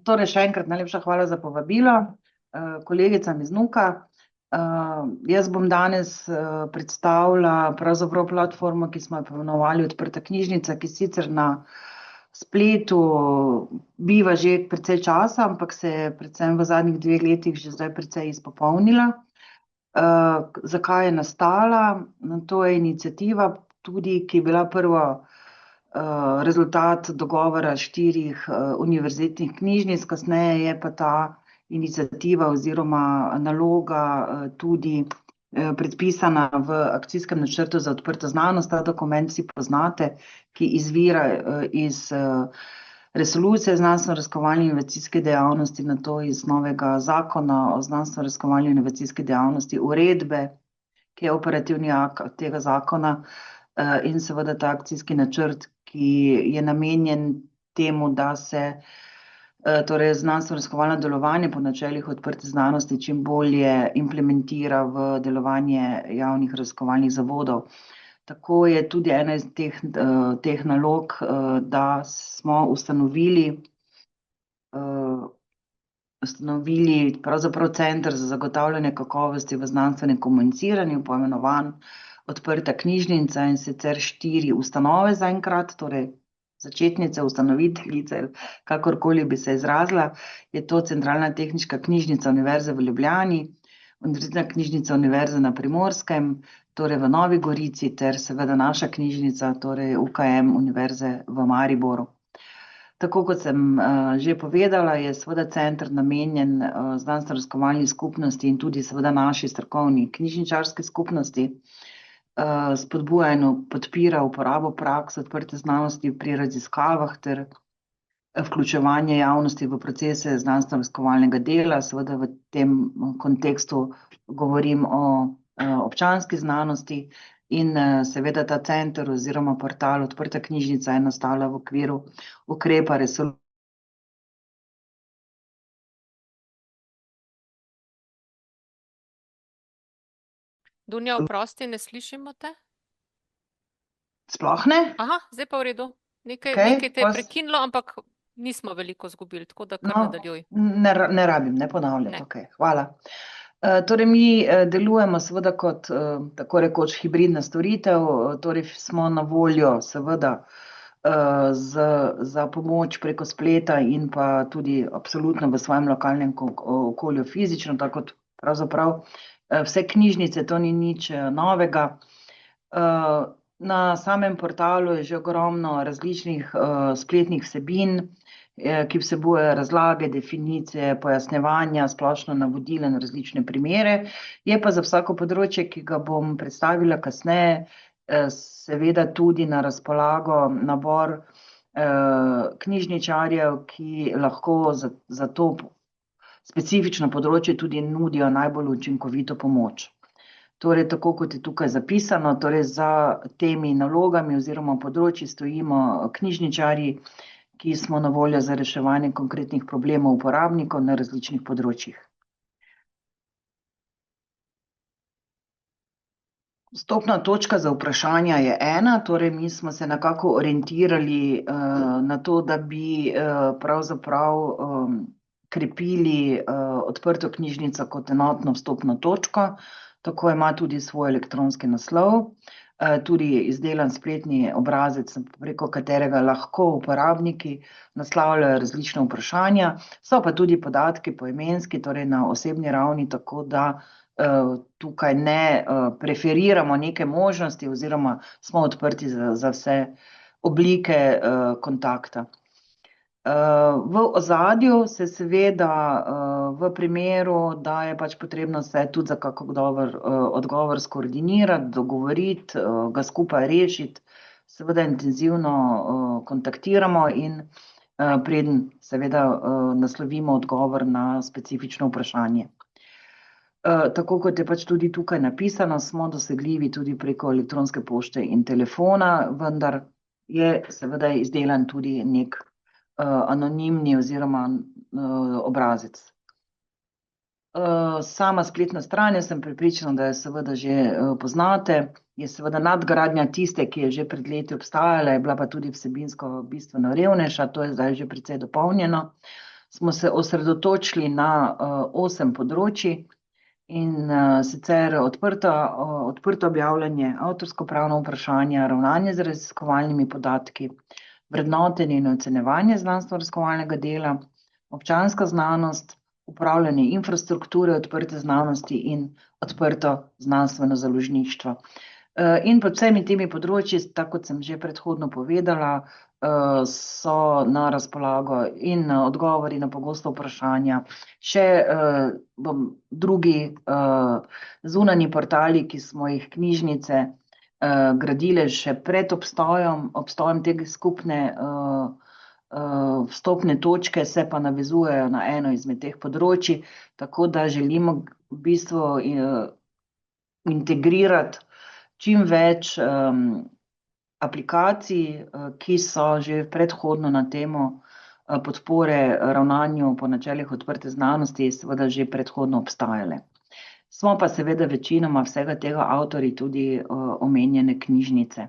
Torej, še enkrat najlepša hvala za povabilo, kolegicam iz NUK-a. Jaz bom danes predstavila pravzaprav platformo, ki smo jo poimenovali Odprta knjižnica, ki sicer na spletu biva že precej časa, ampak se je predvsem v zadnjih 2 letih že zdaj precej izpopolnila. Zakaj je nastala? To je iniciativa tudi, ki je bila prva rezultat dogovora 4 univerzitetnih knjižnic, kasneje je pa ta iniciativa oziroma naloga tudi predpisana v akcijskem načrtu za odprto znanost. Ta dokument si poznate, ki izvira iz resolucije znanstveno-raziskovalni in inovacijski dejavnosti, na to iz novega zakona o znanstveno-raziskovalni in inovacijski dejavnosti, uredbe, ki je operativni akt tega zakona, in seveda ta akcijski načrt, ki je namenjen temu, da se torej znanstveno-raziskovalno delovanje po načelih odprte znanosti čim bolje implementira v delovanje javnih raziskovalnih zavodov. Tako je tudi ena iz teh nalog, da smo ustanovili pravzaprav Center za zagotavljanje kakovosti v znanstvenem komuniciranju, poimenovan Odprta knjižnica, in sicer 4 ustanove zaenkrat, torej začetnice, ustanoviteljice, kakorkoli bi se izrazila. Je to Centralna tehniška knjižnica Univerze v Ljubljani, Univerzitetna knjižnica Univerze na Primorskem, torej v Novi Gorici, ter seveda naša knjižnica, torej UKM Univerze v Mariboru. Tako kot sem že povedala, je seveda center namenjen znanstveno-raziskovalni skupnosti in tudi seveda naši strokovni knjižničarski skupnosti. Spodbuja in podpira uporabo praks odprte znanosti pri raziskavah ter vključevanje javnosti v procese znanstveno-raziskovalnega dela. Seveda v tem kontekstu govorim o občanski znanosti in seveda ta center oziroma portal Odprta knjižnica je nastala v okviru ukrepa resolucije. Dunja, oprosti, ne slišimo te? Sploh ne? Aha, zdaj pa v redu. Nekaj te je prekinilo, ampak nismo veliko izgubili, tako da kar nadaljuj. Ne rabim, ne ponavljati, okej, hvala. Torej mi delujemo seveda kot tako rekoč hibridna storitev, torej smo na voljo seveda za pomoč preko spleta in pa tudi absolutno v svojem lokalnem okolju fizično, tako kot pravzaprav vse knjižnice, to ni nič novega. Na samem portalu je že ogromno različnih spletnih vsebin, ki vsebujejo razlage, definicije, pojasnjevanja, splošno navodila in različne primere. Je pa za vsako področje, ki ga bom predstavila kasneje, seveda tudi na razpolago nabor knjižničarjev, ki lahko za to specifično področje tudi nudijo najbolj učinkovito pomoč. Torej, tako kot je tukaj zapisano, torej za temi nalogami oziroma področji stojimo knjižničarji, ki smo na voljo za reševanje konkretnih problemov uporabnikov na različnih področjih. Vstopna točka za vprašanja je ena, torej mi smo se nekako orientirali na to, da bi pravzaprav krepili Odprto knjižnico kot enotno vstopno točko. Tako ima tudi svoj elektronski naslov, tudi izdelan spletni obrazec, preko katerega lahko uporabniki naslavljajo različna vprašanja. So pa tudi podatki poimenski, torej na osebni ravni, tako da tukaj ne preferiramo neke možnosti oziroma smo odprti za vse oblike kontakta. V ozadju se seveda v primeru, da je pač potrebno se tudi za kak odgovor skoordinirati, dogovoriti, ga skupaj rešiti, seveda intenzivno kontaktiramo in preden seveda naslovimo odgovor na specifično vprašanje. Tako kot je pač tudi tukaj napisano, smo dosegljivi tudi preko elektronske pošte in telefona, vendar je seveda izdelan tudi nek anonimni oziroma obrazec. Sama spletna stran, jaz sem prepričana, da jo seveda že poznate, je seveda nadgradnja tiste, ki je že pred leti obstajala, je bila pa tudi vsebinsko bistveno revnejša, to je zdaj že precej dopolnjeno. Smo se osredotočili na 8 področji in sicer odprto objavljanje, avtorsko pravno vprašanje, ravnanje z raziskovalnimi podatki, vrednotenje in ocenjevanje znanstveno-raziskovalnega dela, občanska znanost, upravljanje infrastrukture odprte znanosti in odprto znanstveno založništvo. In pod vsemi temi področji, tako kot sem že predhodno povedala, so na razpolago in odgovori na pogosta vprašanja, še drugi zunanji portali, ki smo jih knjižnice gradile še pred obstojem tega skupne vstopne točke, se pa navezujejo na eno izmed teh področji, tako da želimo v bistvu integrirati čim več aplikacij, ki so že predhodno na temo podpore ravnanju po načelih odprte znanosti seveda že predhodno obstajale. Smo pa seveda večinoma vsega tega avtorji tudi omenjene knjižnice.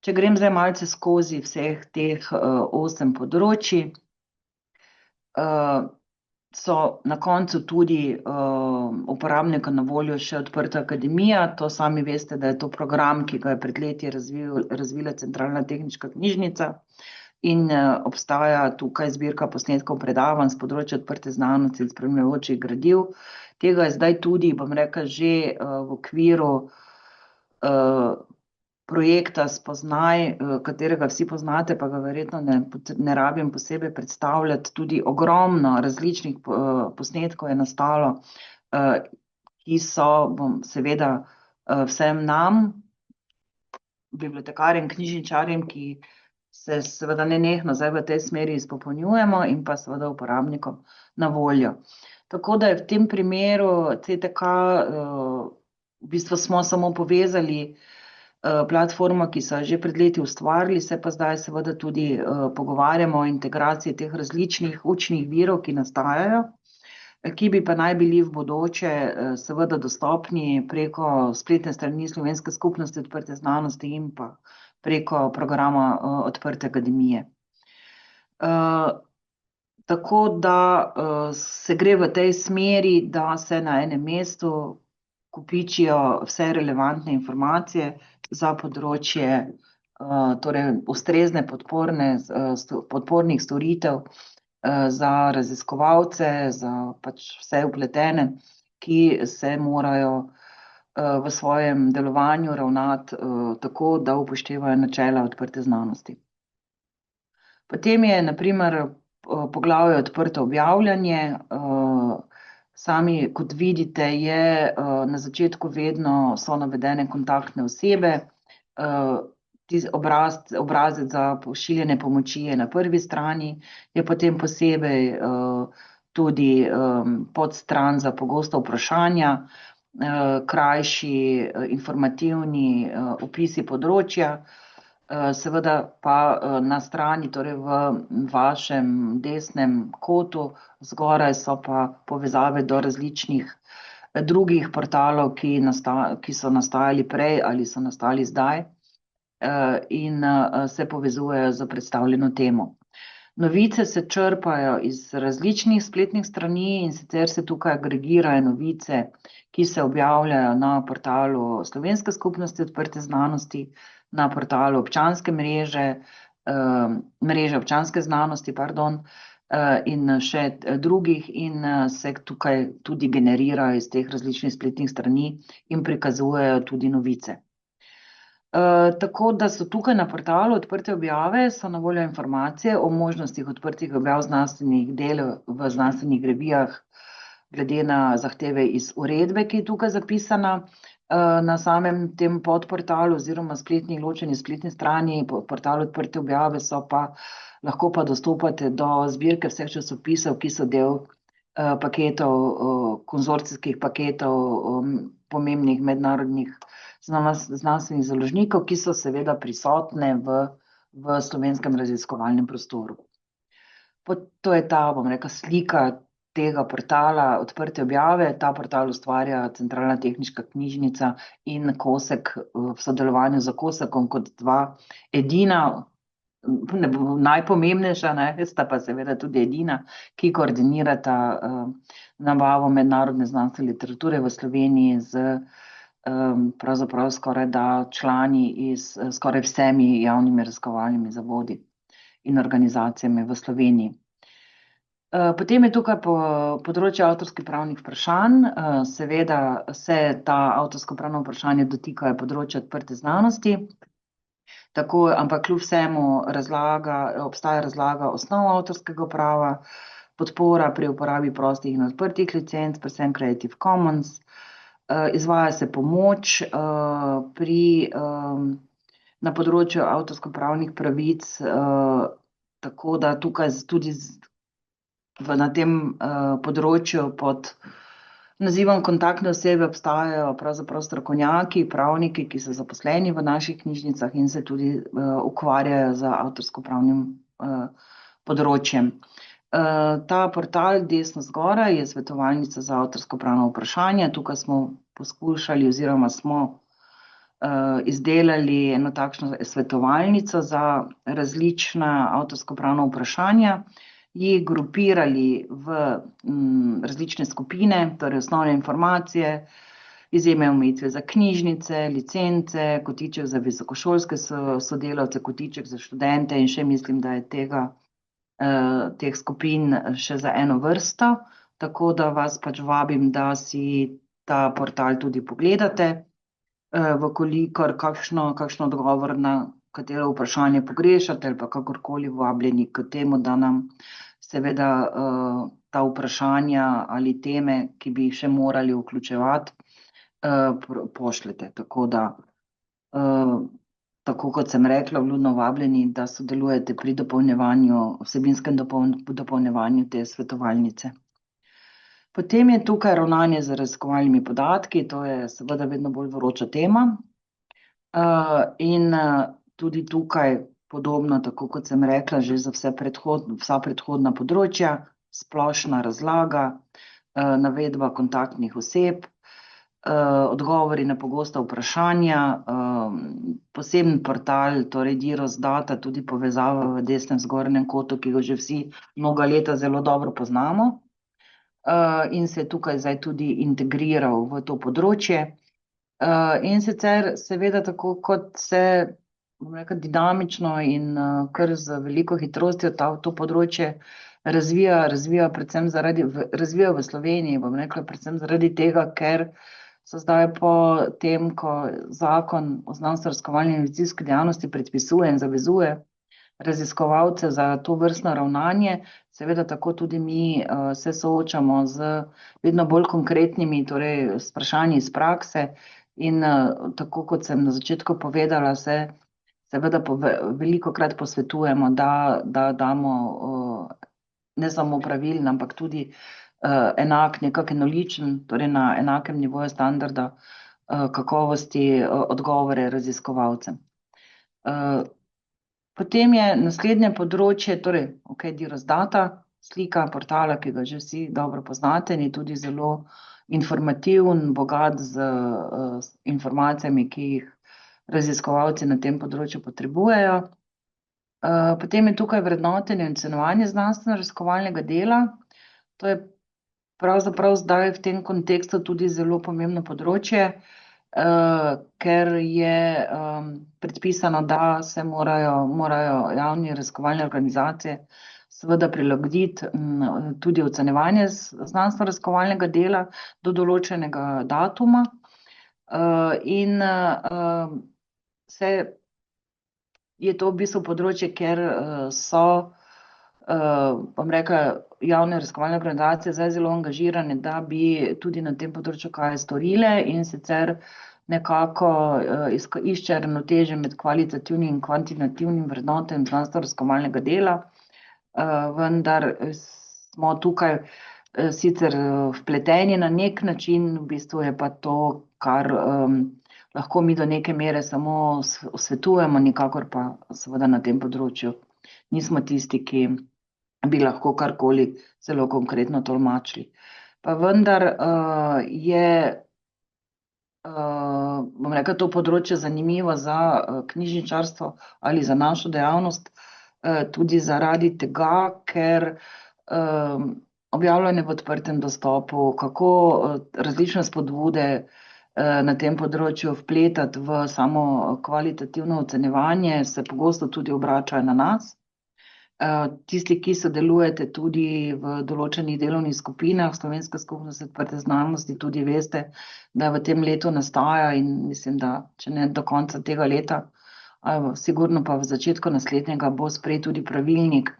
Če grem zdaj malce skozi vseh teh 8 področji, so na koncu tudi uporabnika na voljo še Odprta akademija, to sami veste, da je to program, ki ga je pred leti razvila Centralna tehniška knjižnica in obstaja tukaj zbirka posnetkov predavanj s področja odprte znanosti in spremljajočih gradiv. Tega je zdaj tudi, bom rekla, že v okviru projekta Spoznaj, katerega vsi poznate, pa ga verjetno ne rabim posebej predstavljati, tudi ogromno različnih posnetkov je nastalo, ki so seveda vsem nam, bibliotekarjem, knjižničarjem, ki se seveda nenehno zdaj v tej smeri izpopolnjujemo in pa seveda uporabnikom na voljo. Tako da je v tem primeru CTK, v bistvu smo samo povezali platformo, ki so že pred leti ustvarili, se pa zdaj seveda tudi pogovarjamo o integraciji teh različnih učnih virov, ki nastajajo, ki bi pa naj bili v bodoče seveda dostopni preko spletne strani Slovenske skupnosti odprte znanosti in pa preko programa Odprte akademije. Tako da se gre v tej smeri, da se na enem mestu kopičijo vse relevantne informacije za področje torej ustrezne podpornih storitev za raziskovalce, za pač vse vpletene, ki se morajo v svojem delovanju ravnati tako, da upoštevajo načela odprte znanosti. Potem je na primer poglavje odprto objavljanje. Sami, kot vidite, je na začetku vedno so navedene kontaktne osebe, obrazec za pošiljanje pomoči je na prvi strani, je potem posebej tudi podstran za pogosta vprašanja, krajši informativni opisi področja, seveda pa na strani, torej v vašem desnem kotu zgoraj so pa povezave do različnih drugih portalov, ki so nastajali prej ali so nastali zdaj in se povezujejo z predstavljeno temo. Novice se črpajo iz različnih spletnih strani in sicer se tukaj agregirajo novice, ki se objavljajo na portalu Slovenske skupnosti odprte znanosti, na portalu občanske mreže občanske znanosti, in še drugih in se tukaj tudi generirajo iz teh različnih spletnih strani in prikazujejo tudi novice. Tako da so tukaj na portalu Odprte objave so na voljo informacije o možnostih odprtih objav znanstvenih del v znanstvenih revijah glede na zahteve iz uredbe, ki je tukaj zapisana. Na samem tem podportalu oziroma ločeni spletni strani portalu Odprte objave so pa lahko pa dostopate do zbirke vseh časopisov, ki so del paketov, konzorcijskih paketov pomembnih mednarodnih znanstvenih založnikov, ki so seveda prisotne v slovenskem raziskovalnem prostoru. To je ta, bom rekla, slika tega portala odprte objave. Ta portal ustvarja Centralna tehniška knjižnica in Kosek v sodelovanju z Kosekom kot dva edina, najpomembnejša, sta pa seveda tudi edina, ki koordinirata nabavo mednarodne znanstvene literature v Sloveniji z pravzaprav skoraj da člani iz skoraj vsemi javnimi raziskovalnimi zavodi in organizacijami v Sloveniji. Potem je tukaj področje avtorskih pravnih vprašanj. Seveda se ta avtorsko pravno vprašanje dotikajo področja odprte znanosti, ampak kljub vsemu obstaja razlaga osnov avtorskega prava, podpora pri uporabi prostih in odprtih licenc, predvsem Creative Commons, izvaja se pomoč na področju avtorsko-pravnih pravic, tako da tukaj tudi na tem področju pod nazivom kontaktne osebe obstajajo pravzaprav strokovnjaki, pravniki, ki so zaposleni v naših knjižnicah in se tudi ukvarjajo z avtorsko-pravnim področjem. Ta portal desno zgoraj je svetovalnica za avtorsko-pravno vprašanje. Tukaj smo poskušali oziroma smo izdelali eno takšno svetovalnico za različna avtorsko-pravna vprašanja, jih grupirali v različne skupine, torej osnovne informacije, izjeme omejitve za knjižnice, licence, kotiček za visokošolske sodelavce, kotiček za študente in še mislim, da je teh skupin še za eno vrsto, tako da vas pač vabim, da si ta portal tudi pogledate, vkolikor kakšno odgovor na katero vprašanje pogrešate ali pa kakorkoli vabljeni k temu, da nam seveda ta vprašanja ali teme, ki bi jih še morali vključevati, pošljete. Tako kot sem rekla, vljudno vabljeni, da sodelujete pri vsebinskem dopolnjevanju te svetovalnice. Potem je tukaj ravnanje z raziskovalnimi podatki, to je seveda vedno bolj vroča tema. In tudi tukaj podobno, tako kot sem rekla, že za vsa predhodna področja, splošna razlaga, navedba kontaktnih oseb, odgovori na pogosta vprašanja, poseben portal, torej Dirosdata, tudi povezava v desnem zgornjem kotu, ki ga že vsi mnoga leta zelo dobro poznamo, in se je tukaj zdaj tudi integriral v to področje. In sicer seveda tako, kot se dinamično in kar z veliko hitrostjo to področje razvija v Sloveniji, bom rekla, predvsem zaradi tega, ker so zdaj po tem, ko Zakon o znanstveno-raziskovalni in inovacijski dejavnosti predpisuje in zavezuje raziskovalce za to vrstno ravnanje, seveda tako tudi mi se soočamo z vedno bolj konkretnimi, torej s vprašanji iz prakse in tako kot sem na začetku povedala, se seveda velikokrat posvetujemo, da damo ne samo pravilen, ampak tudi enoličen, torej na enakem nivoju standarda kakovosti odgovore raziskovalcem. Potem je naslednje področje, torej Dirosdata, slika portala, ki ga že vsi dobro poznate, in je tudi zelo informativen, bogat z informacijami, ki jih raziskovalci na tem področju potrebujejo. Potem je tukaj vrednotenje in ocenjevanje znanstveno-raziskovalnega dela. To je pravzaprav zdaj v tem kontekstu tudi zelo pomembno področje, ker je predpisano, da se morajo javne raziskovalne organizacije seveda prilagoditi tudi ocenjevanje znanstveno-raziskovalnega dela do določenega datuma. In je to v bistvu področje, kjer so, bom rekla, javne raziskovalne organizacije zdaj zelo angažirane, da bi tudi na tem področju kaj storile in sicer nekako išče ravnotežje med kvalitativnim in kvantitativnim vrednotenjem znanstveno-raziskovalnega dela, vendar smo tukaj sicer vpleteni na nek način, v bistvu je pa to, kar lahko mi do neke mere samo svetujemo, nikakor pa seveda na tem področju nismo tisti, ki bi lahko karkoli zelo konkretno tolmačili. Pa vendar bom rekla, to področje zanimivo za knjižničarstvo ali za našo dejavnost, tudi zaradi tega, ker objavljanje v odprtem dostopu, kako različne spodbude na tem področju vpletati v samo kvalitativno ocenjevanje, se pogosto tudi obračajo na nas. Tisti, ki sodelujete tudi v določenih delovnih skupinah Slovenske skupnosti odprte znanosti, tudi veste, da v tem letu nastaja in mislim, da če ne do konca tega leta, sigurno pa v začetku naslednjega bo sprejet tudi pravilnik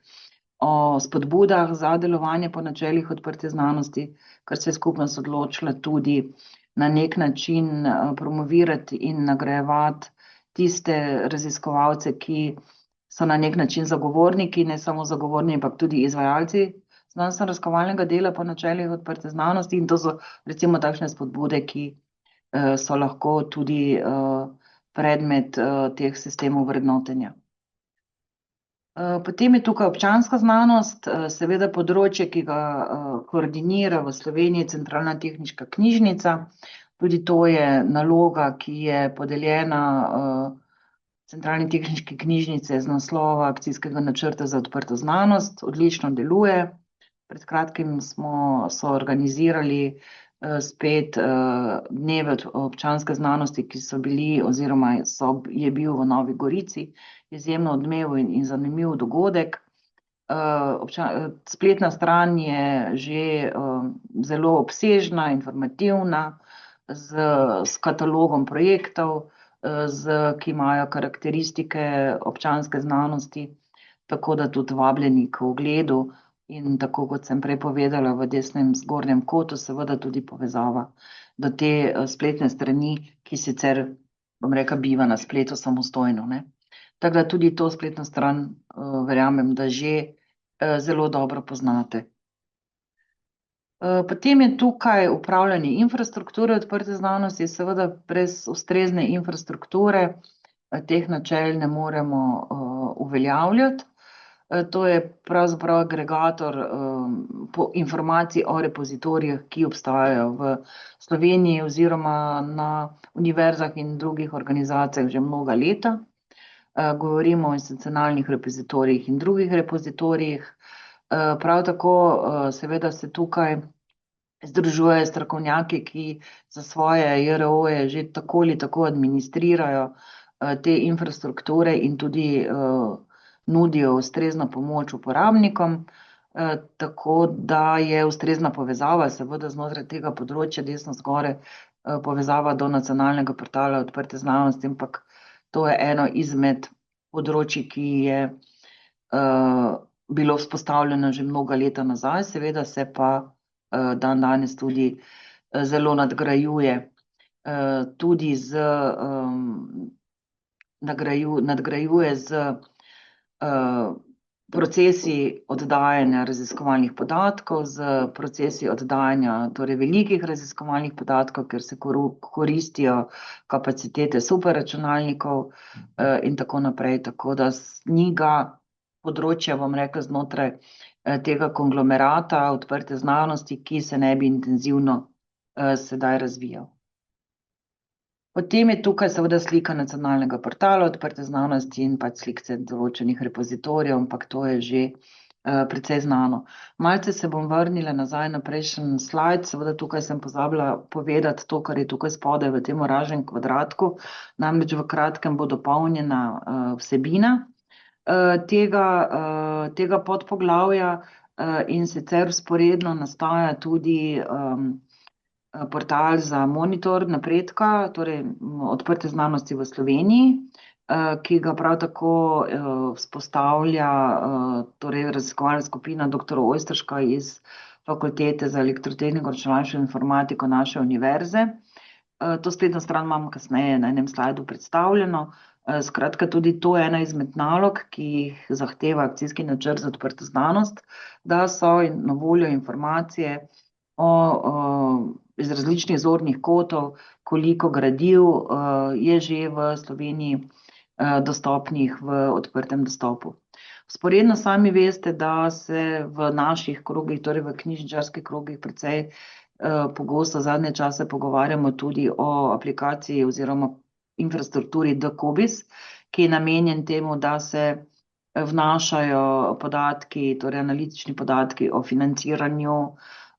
o spodbudah za delovanje po načelih odprte znanosti, ker se je skupnost odločila tudi na nek način promovirati in nagrajevati tiste raziskovalce, ki so na nek način zagovorniki, ne samo zagovorniki, ampak tudi izvajalci znanstveno-raziskovalnega dela po načelih odprte znanosti, in to so recimo takšne spodbude, ki so lahko tudi predmet teh sistemov vrednotenja. Potem je tukaj občanska znanost, seveda področje, ki ga koordinira v Sloveniji Centralna tehniška knjižnica. Tudi to je naloga, ki je podeljena Centralni tehniški knjižnici z naslova akcijskega načrta za odprto znanost. Odlično deluje. Pred kratkim smo organizirali spet dneve občanske znanosti, ki so bili oziroma je bil v Novi Gorici. Izjemno odmev in zanimiv dogodek. Spletna stran je že zelo obsežna, informativna, s katalogom projektov, ki imajo karakteristike občanske znanosti, tako da tudi vabljeni k ogledu in tako kot sem prej povedala, v desnem zgornjem kotu seveda tudi povezava do te spletne strani, ki sicer, bom rekla, biva na spletu samostojno, ne. Tako da tudi to spletno stran verjamem, da že zelo dobro poznate. Potem je tukaj upravljanje infrastrukture odprte znanosti, seveda brez ustrezne infrastrukture teh načel ne moremo uveljavljati. To je pravzaprav agregator informacij o repozitorijih, ki obstajajo v Sloveniji oziroma na univerzah in drugih organizacijah že mnoga leta. Govorimo o institucionalnih repozitorijih in drugih repozitorijih. Prav tako seveda se tukaj združujejo strokovnjaki, ki za svoje JRO-je že tako ali tako administrirajo te infrastrukture in tudi nudijo ustrezno pomoč uporabnikom, tako da je ustrezna povezava seveda znotraj tega področja desno zgore povezava do nacionalnega portala odprte znanosti, ampak to je eno izmed področji, ki je bilo vzpostavljeno že mnoga leta nazaj, seveda se pa danes tudi zelo nadgrajuje, tudi nadgrajuje z procesi oddajanja raziskovalnih podatkov, z procesi oddajanja torej velikih raziskovalnih podatkov, ker se koristijo kapacitete superračunalnikov in tako naprej, tako da ni ga področja, bom rekla, znotraj tega konglomerata odprte znanosti, ki se ne bi intenzivno sedaj razvijal. Potem je tukaj seveda slika nacionalnega portala odprte znanosti in pač slike določenih repozitorijev, ampak to je že precej znano. Malce se bom vrnila nazaj na prejšnji slajd, seveda tukaj sem pozabila povedati to, kar je tukaj spodaj v tem oranžnem kvadratku, namreč v kratkem bo dopolnjena vsebina tega podpoglavja in sicer vzporedno nastaja tudi portal za monitor napredka, torej odprte znanosti v Sloveniji, ki ga prav tako vzpostavlja torej raziskovalna skupina dr. Ojsterška iz Fakultete za elektrotehniko, računalništvo in informatiko naše univerze. To spletno stran imam kasneje na enem slajdu predstavljeno. Skratka, tudi to je ena izmed nalog, ki jih zahteva akcijski načrt za odprto znanost, da so na voljo informacije iz različnih zornih kotov, koliko gradiv je že v Sloveniji dostopnih v odprtem dostopu. Vzporedno sami veste, da se v naših krogih, torej v knjižničarskih krogih, precej pogosto zadnje čase pogovarjamo tudi o aplikaciji oziroma infrastrukturi DCOBIS, ki je namenjen temu, da se vnašajo podatki, torej analitični podatki o financiranju,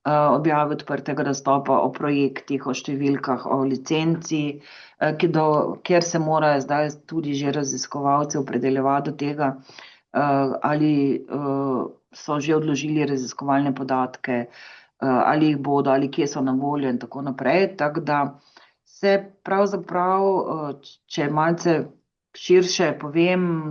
objave odprtega dostopa, o projektih, o številkah, o licenci, kjer se morajo zdaj tudi že raziskovalci opredeljevati do tega, ali so že odložili raziskovalne podatke, ali jih bodo, ali kje so na voljo in tako naprej. Tako da se pravzaprav, če malce širše povem,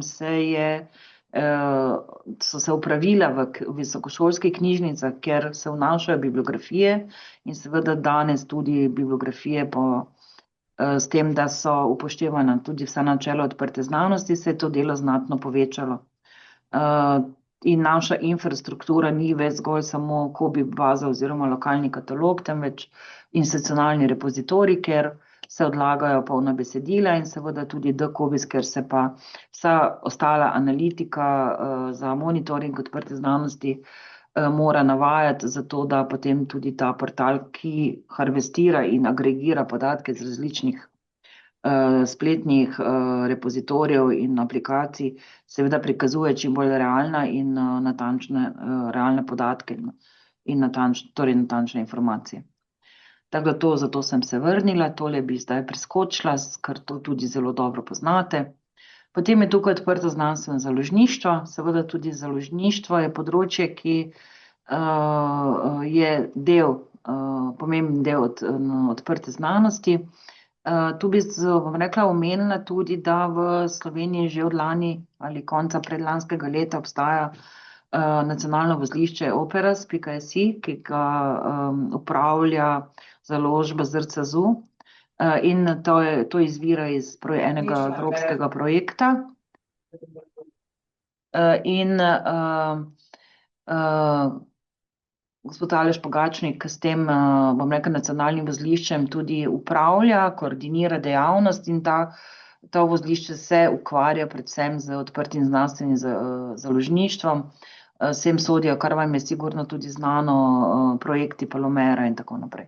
so se upravila v visokošolskih knjižnicah, kjer se vnašajo bibliografije in seveda danes tudi bibliografije s tem, da so upoštevana tudi vsa načela odprte znanosti, se je to delo znatno povečalo. In naša infrastruktura ni več zgolj samo COBI baza oziroma lokalni katalog, temveč institucionalni repozitorij, kjer se odlagajo polna besedila in seveda tudi DCOBIS, ker se pa vsa ostala analitika za monitoring odprte znanosti mora navajati, zato da potem tudi ta portal, ki harvestira in agregira podatke z različnih spletnih repozitorijev in aplikacij, seveda prikazuje čim bolj realna in natančne realne podatke in torej natančne informacije. Tako da zato sem se vrnila, tole bi zdaj preskočila, ker to tudi zelo dobro poznate. Potem je tukaj odprto znanstveno založništvo, seveda tudi založništvo je področje, ki je pomemben del odprte znanosti. Tu bom rekla, omenila tudi, da v Sloveniji že od lani ali konca predlanskega leta obstaja nacionalno vozlišče operas.si, ki ga upravlja založba ZRCZU, in to izvira iz enega evropskega projekta. In gospod Aleš Pogačnik s tem, bom rekla, nacionalnim vozliščem tudi upravlja, koordinira dejavnost in to vozlišče se ukvarja predvsem z odprtim znanstvenim založništvom. Sem sodijo, kar vam je sigurno tudi znano, projekti Palomera in tako naprej.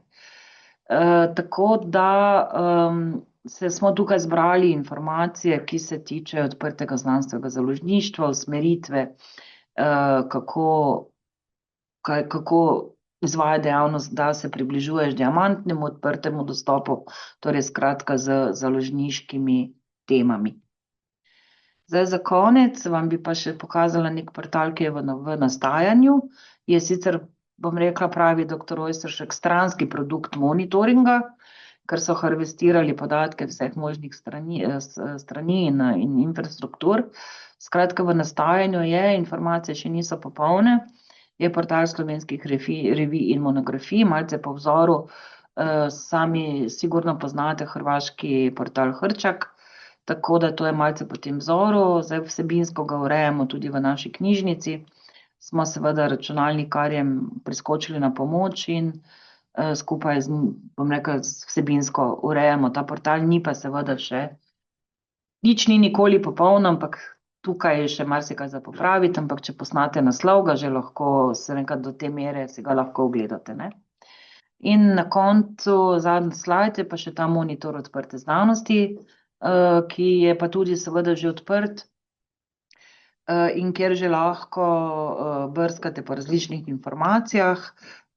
Tako da smo tukaj zbrali informacije, ki se tiče odprtega znanstvenega založništva, usmeritve, kako izvaja dejavnost, da se približuješ diamantnemu odprtemu dostopu, torej skratka z založniškimi temami. Zdaj za konec vam bi pa še pokazala nek portal, ki je v nastajanju. Je sicer, bom rekla, pravi doktor Ojsteršek, stranski produkt monitoringa, ker so harvestirali podatke vseh možnih strani in infrastruktur. Skratka, v nastajanju je, informacije še niso popolne, je portal slovenskih revij in monografij, malce po vzoru, sami sigurno poznate hrvaški portal Hrčak, tako da to je malce po tem vzoru. Zdaj vsebinsko ga urejamo tudi v naši knjižnici. Smo seveda računalnikarjem priskočili na pomoč in skupaj bom rekla, vsebinsko urejamo ta portal, ni pa seveda še, nič ni nikoli popolno, ampak tukaj je še marsikaj za popraviti, ampak če poznate naslov, ga že lahko, se nekaj do te mere si ga lahko ogledate, ne. In na koncu, zadnji slajd, je pa še ta monitor odprte znanosti, ki je pa tudi seveda že odprt, in kjer že lahko brskate po različnih informacijah,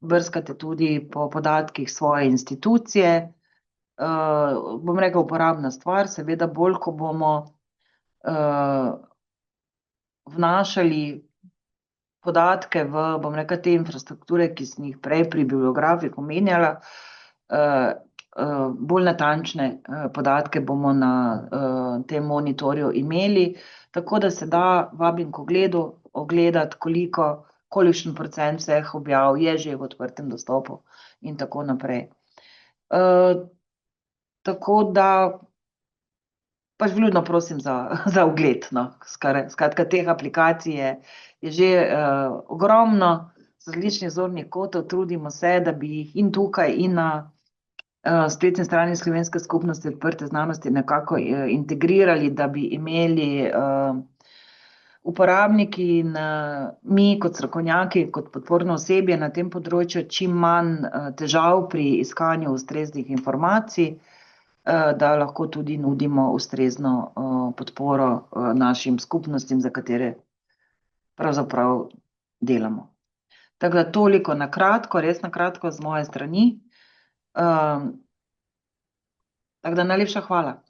brskate tudi po podatkih svoje institucije. Bom rekla, uporabna stvar, seveda bolj, ko bomo vnašali podatke v, bom rekla, te infrastrukture, ki sem jih prej pri bibliografih omenjala, bolj natančne podatke bomo na tem monitorju imeli, tako da se da, vabim k ogledu, ogledati, kolikšen procent vseh objav je že v odprtem dostopu in tako naprej. Tako da pač vljudno prosim za ogled, no, skratka, teh aplikacij je že ogromno, z različnih zornih kotov, trudimo se, da bi jih in tukaj in na spletni strani Slovenske skupnosti odprte znanosti nekako integrirali, da bi imeli uporabniki in mi kot strokovnjaki, kot podporno osebje na tem področju čim manj težav pri iskanju ustreznih informacij, da lahko tudi nudimo ustrezno podporo našim skupnostim, za katere pravzaprav delamo. Tako da toliko na kratko, res na kratko z moje strani. Tako da najlepša hvala.